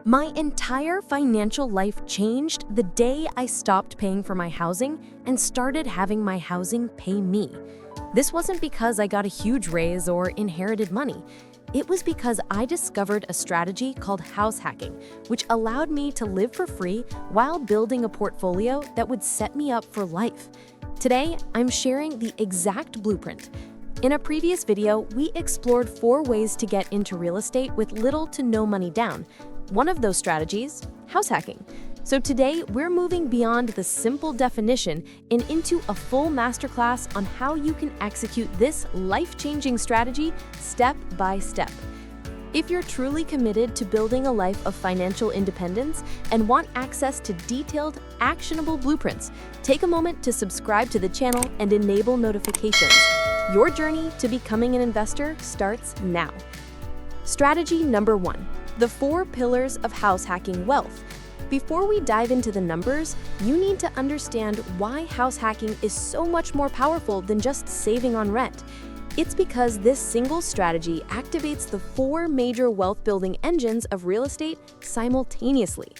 My entire financial life changed the day I stopped paying for my housing and started having my housing pay me. This wasn't because I got a huge raise or inherited money. It was because I discovered a strategy called house hacking, which allowed me to live for free while building a portfolio that would set me up for life. Today, I'm sharing the exact blueprint. In a previous video, we explored 4 ways to get into real estate with little to no money down. One of those strategies, house hacking. So today, we're moving beyond the simple definition and into a full masterclass on how you can execute this life-changing strategy step by step. If you're truly committed to building a life of financial independence and want access to detailed, actionable blueprints, take a moment to subscribe to the channel and enable notifications. Your journey to becoming an investor starts now. Strategy number 1. The 4 pillars of house hacking wealth. Before we dive into the numbers, you need to understand why house hacking is so much more powerful than just saving on rent. It's because this single strategy activates the 4 major wealth-building engines of real estate simultaneously.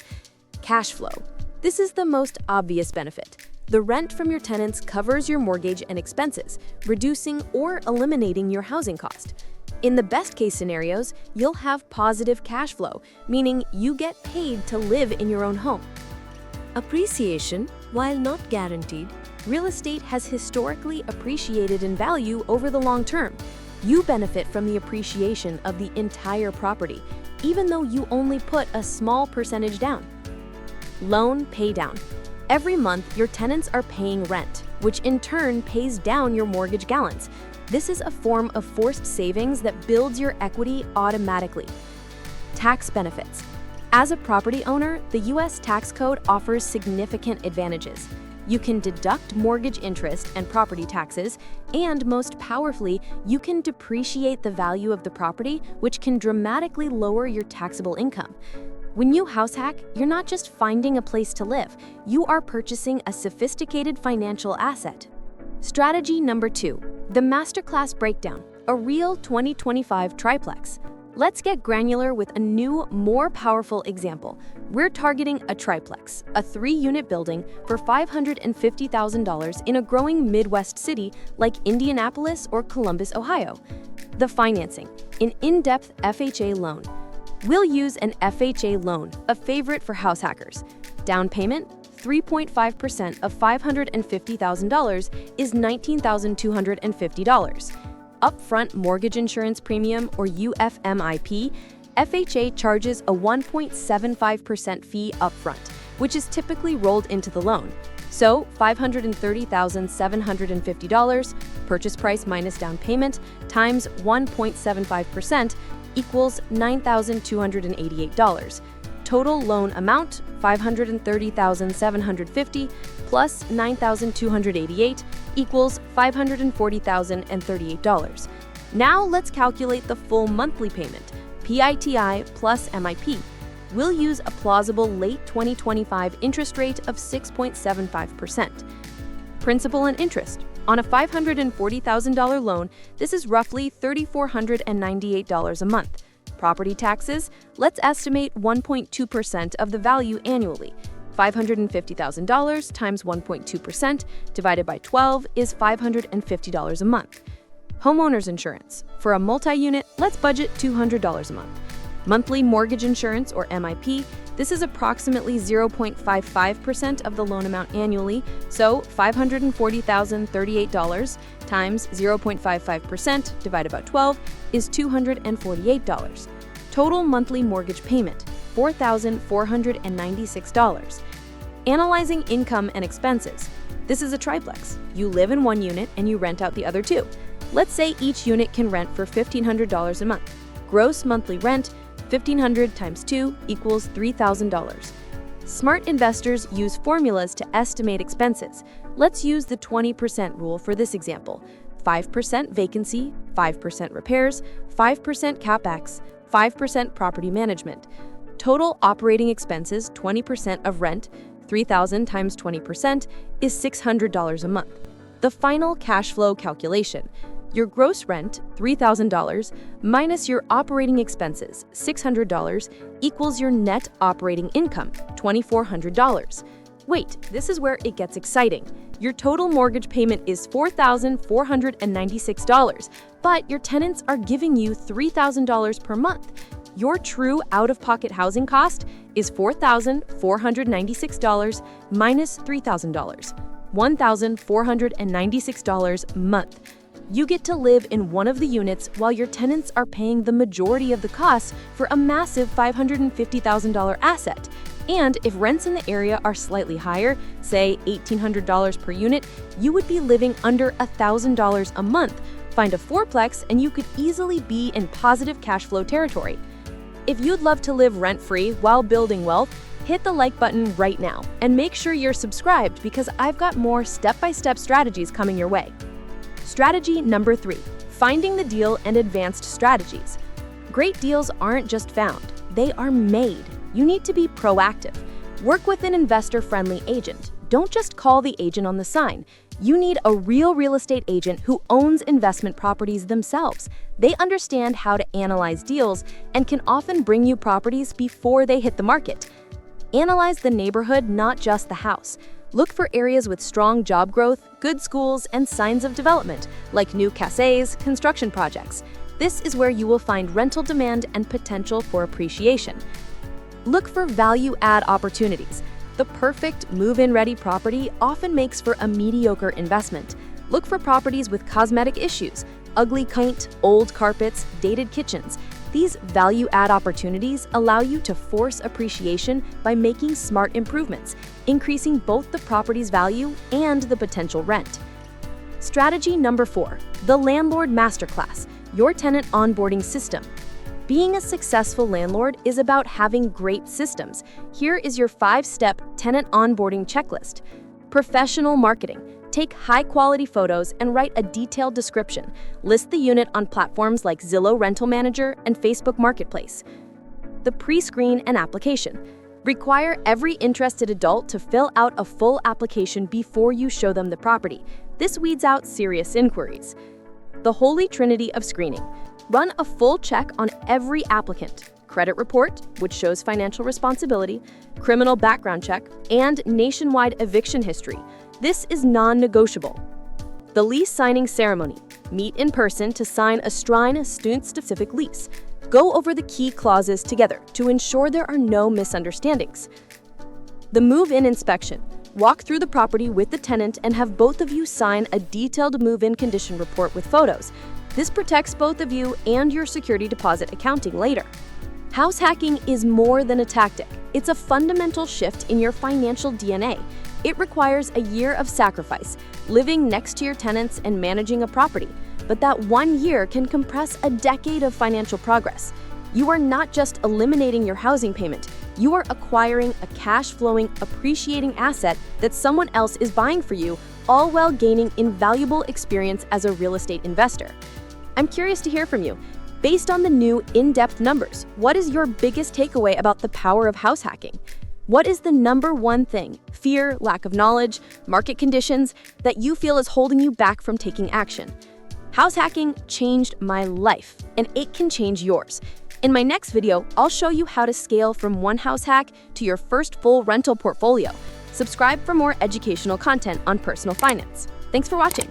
Cash flow. This is the most obvious benefit. The rent from your tenants covers your mortgage and expenses, reducing or eliminating your housing cost. In the best-case scenarios, you'll have positive cash flow, meaning you get paid to live in your own home. Appreciation, while not guaranteed, real estate has historically appreciated in value over the long term. You benefit from the appreciation of the entire property, even though you only put a small percentage down. Loan paydown. Every month, your tenants are paying rent, which in turn pays down your mortgage balance. This is a form of forced savings that builds your equity automatically. Tax benefits. As a property owner, the U.S. tax code offers significant advantages. You can deduct mortgage interest and property taxes, and most powerfully, you can depreciate the value of the property, which can dramatically lower your taxable income. When you house hack, you're not just finding a place to live, you are purchasing a sophisticated financial asset. Strategy number 2, the Masterclass breakdown, a real 2025 triplex. Let's get granular with a new, more powerful example. We're targeting a triplex, a 3-unit building for $550,000 in a growing Midwest city like Indianapolis or Columbus, Ohio. The financing, an in-depth FHA loan. We'll use an FHA loan, a favorite for house hackers. Down payment, 3.5% of $550,000 is $19,250. Upfront mortgage insurance premium, or UFMIP, FHA charges a 1.75% fee upfront, which is typically rolled into the loan. So $530,750, purchase price minus down payment, times 1.75% equals $9,288. Total loan amount, $530,750 plus $9,288 equals $540,038. Now let's calculate the full monthly payment, PITI plus MIP. We'll use a plausible late 2025 interest rate of 6.75%. Principal and interest. On a $540,000 loan, this is roughly $3,498 a month. Property taxes, let's estimate 1.2% of the value annually. $550,000 times 1.2% divided by 12 is $550 a month. Homeowners insurance. For a multi-unit, let's budget $200 a month. Monthly mortgage insurance, or MIP, this is approximately 0.55% of the loan amount annually, so $540,038 times 0.55% divided by 12 is $248. Total monthly mortgage payment, $4,496. Analyzing income and expenses. This is a triplex. You live in one unit and you rent out the other 2. Let's say each unit can rent for $1,500 a month. Gross monthly rent, $1,500 times 2 equals $3,000. Smart investors use formulas to estimate expenses. Let's use the 20% rule for this example. 5% vacancy, 5% repairs, 5% CapEx, 5% property management. Total operating expenses, 20% of rent, $3,000 times 20% is $600 a month. The final cash flow calculation. Your gross rent, $3,000, minus your operating expenses, $600, equals your net operating income, $2,400. Wait, this is where it gets exciting. Your total mortgage payment is $4,496, but your tenants are giving you $3,000 per month. Your true out-of-pocket housing cost is $4,496 minus $3,000, $1,496 a month. You get to live in one of the units while your tenants are paying the majority of the costs for a massive $550,000 asset. And if rents in the area are slightly higher, say $1,800 per unit, you would be living under $1,000 a month. Find a fourplex and you could easily be in positive cash flow territory. If you'd love to live rent-free while building wealth, hit the like button right now and make sure you're subscribed because I've got more step-by-step strategies coming your way. Strategy number 3, finding the deal and advanced strategies. Great deals aren't just found, they are made. You need to be proactive. Work with an investor-friendly agent. Don't just call the agent on the sign. You need a real estate agent who owns investment properties themselves. They understand how to analyze deals and can often bring you properties before they hit the market. Analyze the neighborhood, not just the house. Look for areas with strong job growth, good schools, and signs of development, like new cafes, construction projects. This is where you will find rental demand and potential for appreciation. Look for value-add opportunities. The perfect move-in-ready property often makes for a mediocre investment. Look for properties with cosmetic issues, ugly paint, old carpets, dated kitchens. These value-add opportunities allow you to force appreciation by making smart improvements, increasing both the property's value and the potential rent. Strategy number 4, the Landlord Masterclass, your tenant onboarding system. Being a successful landlord is about having great systems. Here is your 5-step tenant onboarding checklist. Professional marketing. Take high-quality photos and write a detailed description. List the unit on platforms like Zillow Rental Manager and Facebook Marketplace. The pre-screen and application. Require every interested adult to fill out a full application before you show them the property. This weeds out serious inquiries. The holy trinity of screening. Run a full check on every applicant. Credit report, which shows financial responsibility, criminal background check, and nationwide eviction history. This is non-negotiable. The lease signing ceremony. Meet in person to sign a student-specific lease. Go over the key clauses together to ensure there are no misunderstandings. The move-in inspection. Walk through the property with the tenant and have both of you sign a detailed move-in condition report with photos. This protects both of you and your security deposit accounting later. House hacking is more than a tactic. It's a fundamental shift in your financial DNA. It requires a year of sacrifice, living next to your tenants and managing a property. But that 1 year can compress a decade of financial progress. You are not just eliminating your housing payment, you are acquiring a cash-flowing, appreciating asset that someone else is buying for you, all while gaining invaluable experience as a real estate investor. I'm curious to hear from you. Based on the new in-depth numbers, what is your biggest takeaway about the power of house hacking? What is the number one thing, fear, lack of knowledge, market conditions, that you feel is holding you back from taking action? House hacking changed my life, and it can change yours. In my next video, I'll show you how to scale from one house hack to your first full rental portfolio. Subscribe for more educational content on personal finance. Thanks for watching.